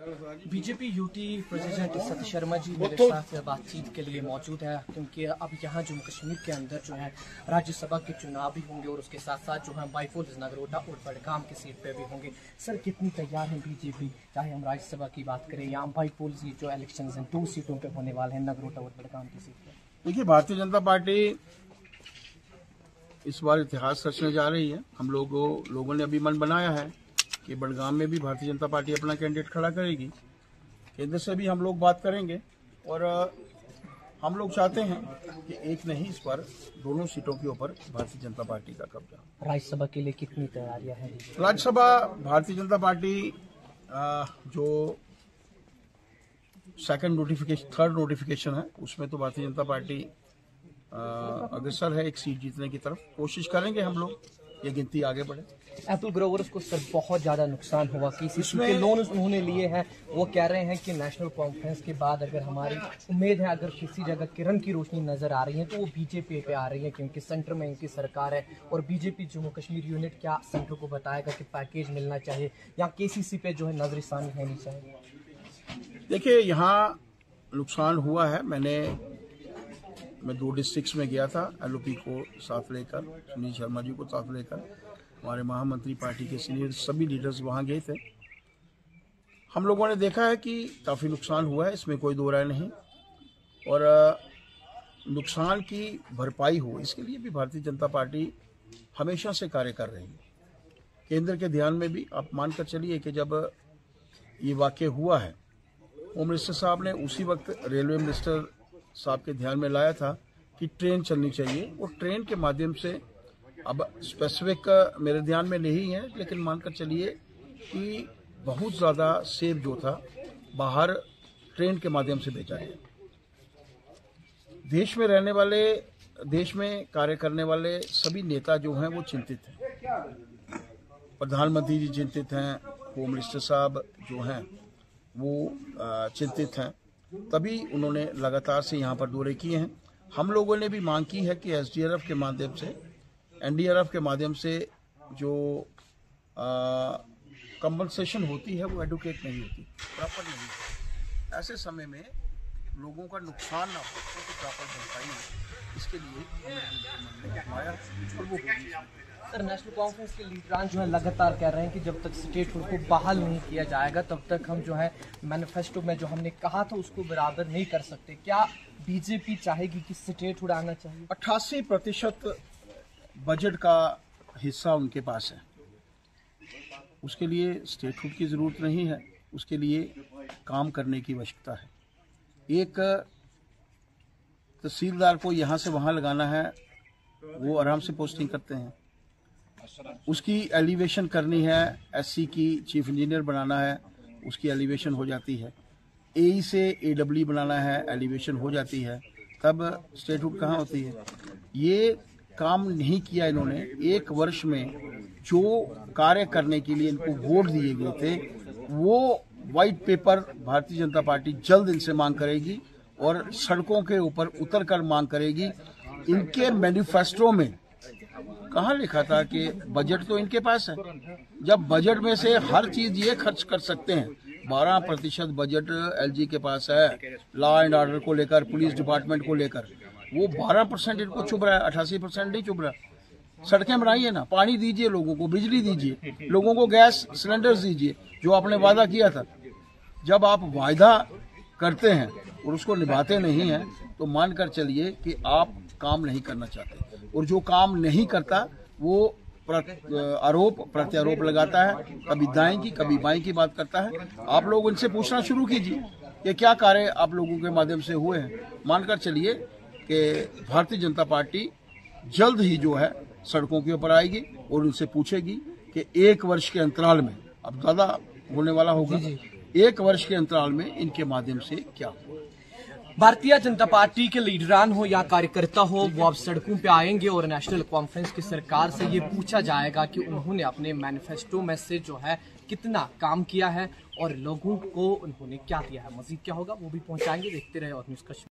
BJP UT president Satish Sharma ji मेरे साथ बातचीत के लिए मौजूद है, क्योंकि अब यहाँ जम्मू कश्मीर के अंदर जो है राज्यसभा के चुनाव भी होंगे और उसके साथ साथ जो है बाईफोल्स नगरोटा और बडगाम की सीट पे भी होंगे। सर, कितनी तैयार है बीजेपी, चाहे हम राज्यसभा की बात करें या बाईफोल्स जो इलेक्शन हैं 2 सीटों पे होने वाले हैं, नगरोटा और बडगाम की सीट पे? देखिए, भारतीय जनता पार्टी इस बार इतिहास रचने जा रही है। हम लोगों ने अभी मन बनाया है कि बडगाम में भी भारतीय जनता पार्टी अपना कैंडिडेट खड़ा करेगी। केंद्र से भी हम लोग बात करेंगे और हम लोग चाहते हैं कि एक नहीं, इस पर दोनों सीटों के ऊपर भारतीय जनता पार्टी का कब्जा। राज्यसभा के लिए कितनी तैयारियां हैं? राज्यसभा भारतीय जनता पार्टी जो थर्ड नोटिफिकेशन है उसमें तो भारतीय जनता पार्टी अग्रसर है एक सीट जीतने की तरफ। कोशिश करेंगे हम लोग ये गिनती आगे बढ़े। एप्पल ग्रोवर्स को सर बहुत ज्यादा नुकसान हुआ कि इसमें लोन उन्होंने लिए हैं। वो कह रहे हैं कि नेशनल कॉन्फ्रेंस के बाद अगर हमारी उम्मीद है, अगर किसी जगह किरण की रोशनी नजर आ रही है तो वो बीजेपी पे आ रही है, क्योंकि सेंटर में इनकी सरकार है। और बीजेपी जम्मू कश्मीर यूनिट क्या सेंटर को बताएगा कि पैकेज मिलना चाहिए या केसीसी पे जो है नजरसानी होनी चाहिए? देखिए, यहाँ नुकसान हुआ है। मैं 2 डिस्ट्रिक्ट्स में गया था, एलओपी को साथ लेकर, सुनील शर्मा जी को साथ लेकर, हमारे महामंत्री पार्टी के सीनियर सभी लीडर्स वहाँ गए थे। हम लोगों ने देखा है कि काफ़ी नुकसान हुआ है, इसमें कोई दो राय नहीं। और नुकसान की भरपाई हो, इसके लिए भी भारतीय जनता पार्टी हमेशा से कार्य कर रही है। केंद्र के ध्यान में भी आप मानकर चलिए कि जब ये वाक़या हुआ है, होम मिनिस्टर साहब ने उसी वक्त रेलवे मिनिस्टर साहब के ध्यान में लाया था कि ट्रेन चलनी चाहिए, और ट्रेन के माध्यम से, अब स्पेसिफिक मेरे ध्यान में नहीं है, लेकिन मानकर चलिए कि बहुत ज़्यादा सेब जो था बाहर ट्रेन के माध्यम से बेचा गया। देश में रहने वाले, देश में कार्य करने वाले सभी नेता जो हैं वो चिंतित हैं। प्रधानमंत्री जी चिंतित हैं, होम मिनिस्टर साहब जो हैं वो चिंतित हैं, तभी उन्होंने लगातार से यहाँ पर दौरे किए हैं। हम लोगों ने भी मांग की है कि एसडीआरएफ के माध्यम से, एनडीआरएफ के माध्यम से जो कंपनसेशन होती है वो एडुकेट नहीं होती, प्रॉपर नहीं होती। ऐसे समय में लोगों का नुकसान ना हो तो प्रॉपर भरपाई हो, इसके लिए हमने आया और वो होगी। सर, नेशनल कॉन्फ्रेंस के लीडरान जो है लगातार कह रहे हैं कि जब तक स्टेटहुड को बहाल नहीं किया जाएगा तब तक हम जो है मैनिफेस्टो में जो हमने कहा था उसको बराबर नहीं कर सकते। क्या बीजेपी चाहेगी कि स्टेटहुड आना चाहिए? 88% बजट का हिस्सा उनके पास है, उसके लिए स्टेटहुड की ज़रूरत नहीं है, उसके लिए काम करने की आवश्यकता है। एक तहसीलदार को यहाँ से वहाँ लगाना है, वो आराम से पोस्टिंग करते हैं। उसकी एलिवेशन करनी है, एससी की चीफ इंजीनियर बनाना है, उसकी एलिवेशन हो जाती है। एई से एडब्ल्यू बनाना है, एलिवेशन हो जाती है, तब स्टेटहुड कहाँ होती है? ये काम नहीं किया इन्होंने। 1 वर्ष में जो कार्य करने के लिए इनको वोट दिए गए थे वो white paper Bharatiya Janata party जल्द इनसे मांग करेगी और सड़कों के ऊपर उतरकर मांग करेगी। इनके मैनिफेस्टो में कहाँ लिखा था कि बजट तो इनके पास है? जब बजट में से हर चीज ये खर्च कर सकते हैं, 12% बजट एलजी के पास है लॉ एंड ऑर्डर को लेकर, पुलिस डिपार्टमेंट को लेकर, वो 12% इनको चुभ रहा है, 88% नहीं चुभ रहा। सड़कें बनाइए ना, पानी दीजिए लोगों को, बिजली दीजिए लोगों को, गैस सिलेंडर्स दीजिए जो आपने वादा किया था। जब आप वायदा करते हैं और उसको निभाते नहीं हैं तो मानकर चलिए कि आप काम नहीं करना चाहते, और जो काम नहीं करता वो आरोप प्रत्यारोप लगाता है, कभी दाएं की कभी बाएं की बात करता है। आप लोग उनसे पूछना शुरू कीजिए कि क्या कार्य आप लोगों के माध्यम से हुए हैं। मानकर चलिए कि भारतीय जनता पार्टी जल्द ही जो है सड़कों के ऊपर आएगी और उनसे पूछेगी कि 1 वर्ष के अंतराल में, अब ज़्यादा होने वाला होगा, 1 वर्ष के अंतराल में इनके माध्यम से क्या हुआ। भारतीय जनता पार्टी के लीडरान हो या कार्यकर्ता हो, वो अब सड़कों पे आएंगे और नेशनल कॉन्फ्रेंस की सरकार से ये पूछा जाएगा कि उन्होंने अपने मैनिफेस्टो में से जो है कितना काम किया है और लोगों को उन्होंने क्या दिया है। मजीद क्या होगा वो भी पहुंचाएंगे। देखते रहे और न्यूज़ कश्मीर।